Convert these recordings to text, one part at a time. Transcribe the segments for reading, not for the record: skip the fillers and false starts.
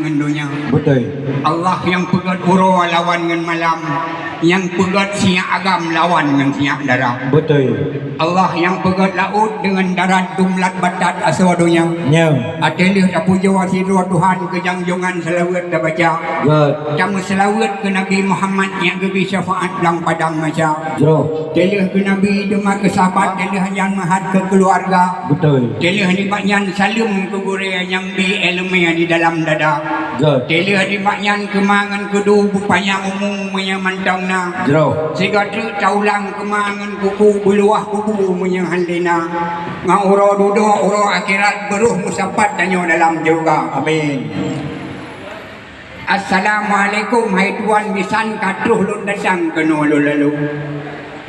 ngendunya. Betul. Allah yang pegat uro lawan dengan malam, yang pegat siang agam lawan dengan siang darat. Betul. Allah yang pegat laut dengan darat dumlat batat aswadunya. Ya. Atelih tak puja wasiru Tuhan kejangjongan selawat dah baca. Good. Kamu selawat ke Nabi Muhammad yang gebi syafaat lang padang masa. Jero. Telih ke Nabi demak ke sahabat, telih yang mahat ke keluarga. Betul. Telih di maknyan salim ke gure yang di elemen di dalam dada. Good. Telih di maknyan kemangan kedu bupanya umum yang mantang na. Jero. Sigatri taulang kemangan kuku beluah kuku menyang handina. Nga uro dudo uro akhirat beruh musapat danyo dalam juga. Amin. Assalamualaikum hai tuan bisan katruh lu datang ke nolo lalu.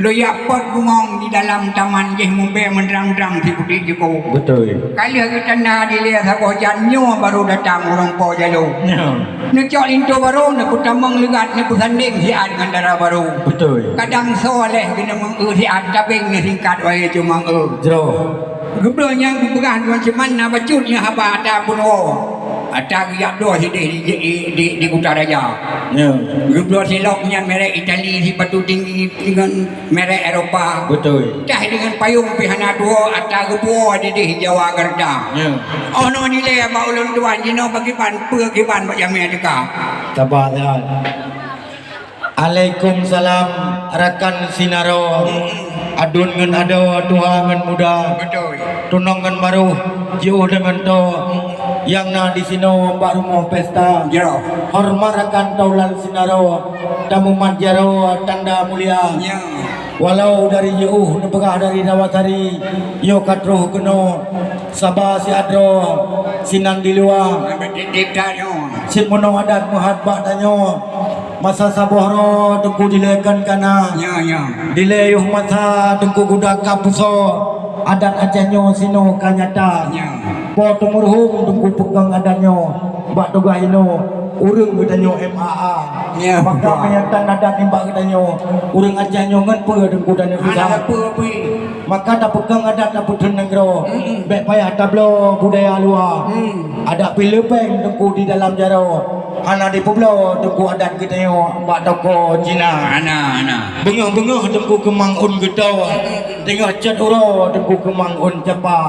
Lu yapot bungong di dalam taman jeh mumbe mendrang-drang si putih jiko. Betul. Kali kita na dilihat aku janyo baru datang orang po jalo. Ya. Nekok into baru nak kutamang legat nak kusanding si ad dengan darah baru. Betul. Kadang soleh kena mengu si ad tabing ni singkat wae cuma Jero. Gebro yang bukan macam mana bacutnya apa ada pun ada riak doh di Utara Raja. Ya. Gebro siloknya merek Itali si batu tinggi dengan merek Eropah. Betul. Dah dengan payung pihana dua ada gebro di Jawa Gerda. Ya. Oh no nilai apa ulun tuan jino bagi pan pegiban bak jamnya dekat. Sabar ya. Waalaikumsalam rakan sinaro. Adun ngan ado tua ngan muda. Betul. Tunong ngan baru jauh dengan to yang na di sino pak rumah pesta. Jero. Hormat rakan taulan sinaro. Tamu manjaro tanda mulia. Ya. Walau dari jauh nepegah dari Dawatari yo katruh keno Sabah si adro sinan di luar sin mono adat muhadbak danyo masa sabohro tengku dilekan kana dileyuh masa tengku gudak kapuso adat ajanyo sino kanyata po tumurhum tengku pegang adanyo bak tugah ino urang gedanyo MAA maka menyatan adat nimbak gedanyo urang ajanyo ngan pe tengku danyo bisa maka tak pegang adat tak putun negro baik payah tablo budaya luar ada Pilipin tengku di dalam jaro ana di Pulau tengku adat gedanyo bak toko Cina ana bengah-bengah tengku kemang un gedau tengah cat uro tengku kemang un capa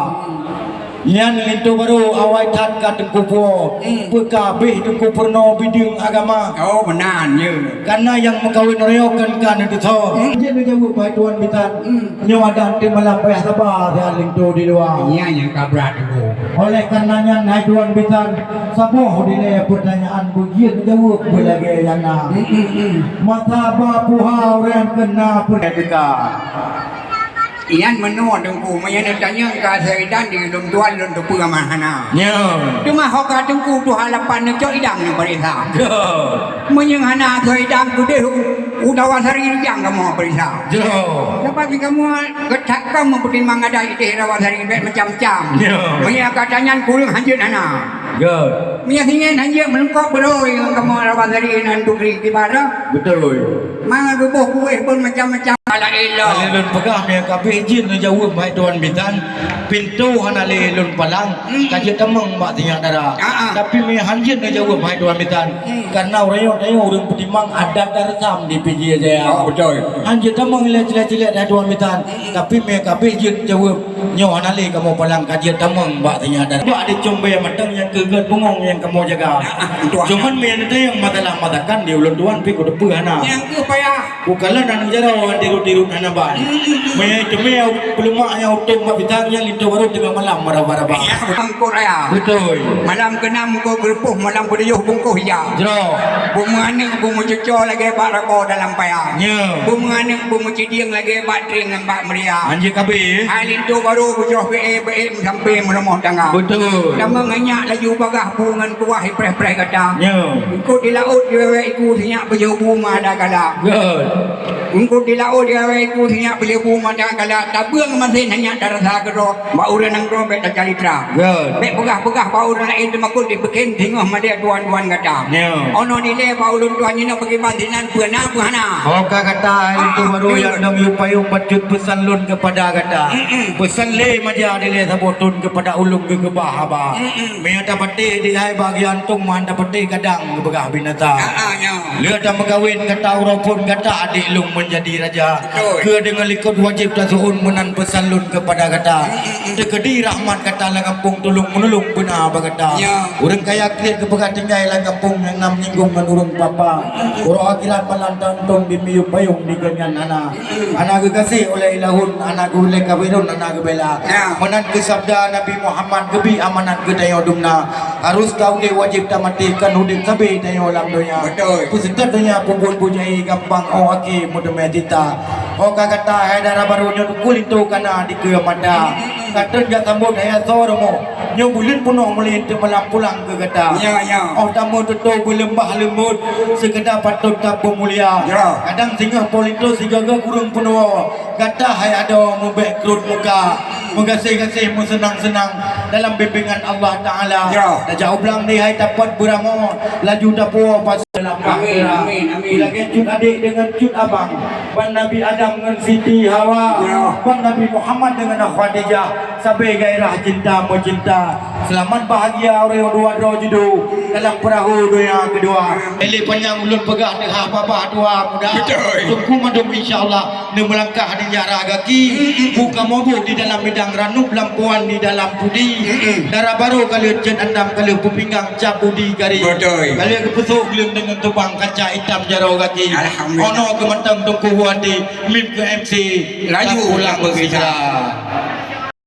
yan itu baru awai tat ka tengku po pekabeh tengku perno bidung agama oh benarnya karena yang mengkawin reokan kan itu tho jadi jawab baik tuan bitan nyo ada di malam payah sabar ya lintu di luar iya yang kabrat itu oleh karenanya naik tuan bitan saboh dile pertanyaan bujian jawab belage yang na mata bapu hauran kena perdeka ian menua tengku maya tanya ka saidan di lum tuan lum tu pamahana nya cuma hoka tengku tu halapan ne cok idang ne perisa menyang hana saidan ku deh udawasari yang kamu perisa jo dapat kamu getak kamu pertimbang ada ide rawasari macam-macam maya katanya kurang hanjut hana good maya ingin hanjut melengkap bro yang kamu rawasari nan tukri di bara betul mang bubuh kuih pun macam-macam ala ilah alilun pegah me kabeh jin jawab mai tuan bitan pintu hanale lun palang kaje temeng mak tinggal darah tapi me hanjin jawab mai tuan bitan karena orang yo urang pertimbang adat darsam di PJ aja betul hanjin temeng cilet-cilet dah tuan bitan tapi me kabeh jin jawab nyo hanale kamu palang kaje temeng mak tinggal darah dak ada combe matang yang keget bengong yang kamu jaga cuman me ada yang matalah matakan di ulun tuan pi ku depu hana yang ke payah bukanlah dan jaro dirut-dirut anak ban. Maya cumi belum yang utuh mak bitang yang itu baru tengah malam marah-marah bang. Angkor ya. Betul. Malam keenam ko gerpuh malam keduyuh bungkuh ya. Jero. Bumangane bumu cuco lagi bak rako dalam payah. Nya. Bumangane bumu cidiang lagi bak tring dengan bak meriah. Anjir kabeh. Halin tu baru bujoh be sampai meremoh tangga. Betul. Lama nganyak laju bagah bungan kuah preh-preh kata. Nya. Ikut di laut di wewe iku sinyak berjauh bunga dah galak. Good. Ungkut di lau dia itu sinya beli bunga dah kala tabung masih hanya darasa kero bau renang robek dah cari tra. Good. Bek pegah bau renang itu makul di bekin tinggal madia tuan kata. Yeah. Ono ni le bau lun tuan ni nak pergi bantinan puana puana. Oka kata itu baru yang dong yupayung bacut pesan lun kepada kata. Pesan le maja dile sabotun kepada ulung ke bahaba. Mea dapati di hai bagian tung man dapati kadang begah binatang. Ya. Dia dah mengawin kata urapun kata adik lung menjadi raja. Ke dengan likut wajib tasuun menan pesan lun kepada kata. Dekedi rahmat kata lah kampung tolong menolong benar berkata. Orang kaya klik kepada tinggal lah kampung yang nam nyinggung menurun papa. Orang akhirat melantang tong di miyuk payung di ganyan anak. Anak kekasih oleh ilahun, anak oleh kawirun, anak kebela. Menan ke sabda Nabi Muhammad kebi amanat ke dayo dumna. Harus kau dia wajib tamatikan hudin sabi dayo lam donya. Betul. Pusita donya pupun pujai gampang oh aki muda medita. Oh kata hai darah barunya kulit tu kana di ke mata. Kata dia tambut daya soromo. Nyo bulin puno melin tu malam pulang ke kata. Ya. Oh tamu tu belembah lemut sekedar patut tabung mulia. Kadang singa polito singa kurung puno. Kata hai ada mubek kerut muka. Mengasih-kasih senang-senang dalam bimbingan Allah Ta'ala. Dah jauh belang ni hai dapat beramo. Laju dapur pas dalam akhirat. Bila cut adik dengan cut abang. Ban Nabi Adam dengan Siti Hawa. Ban Nabi Muhammad dengan Khadijah. Sampai gairah cinta mencinta. Selamat bahagia orang dua judu dalam perahu dunia kedua. Eli panjang ulun pegah dengan apa-apa tua muda. Tunggu madum insyaAllah. Ni melangkah di jarak kaki. Buka mabuk di dalam bidang ranup lampuan di dalam pudi. Darah baru kali jen andam kali pupinggang cap pudi gari. Kali kepesuk geleng dengan tubang kaca hitam jaro kaki. Ono kementang tungku hati mim ke MC. Laju pulang berhijrah.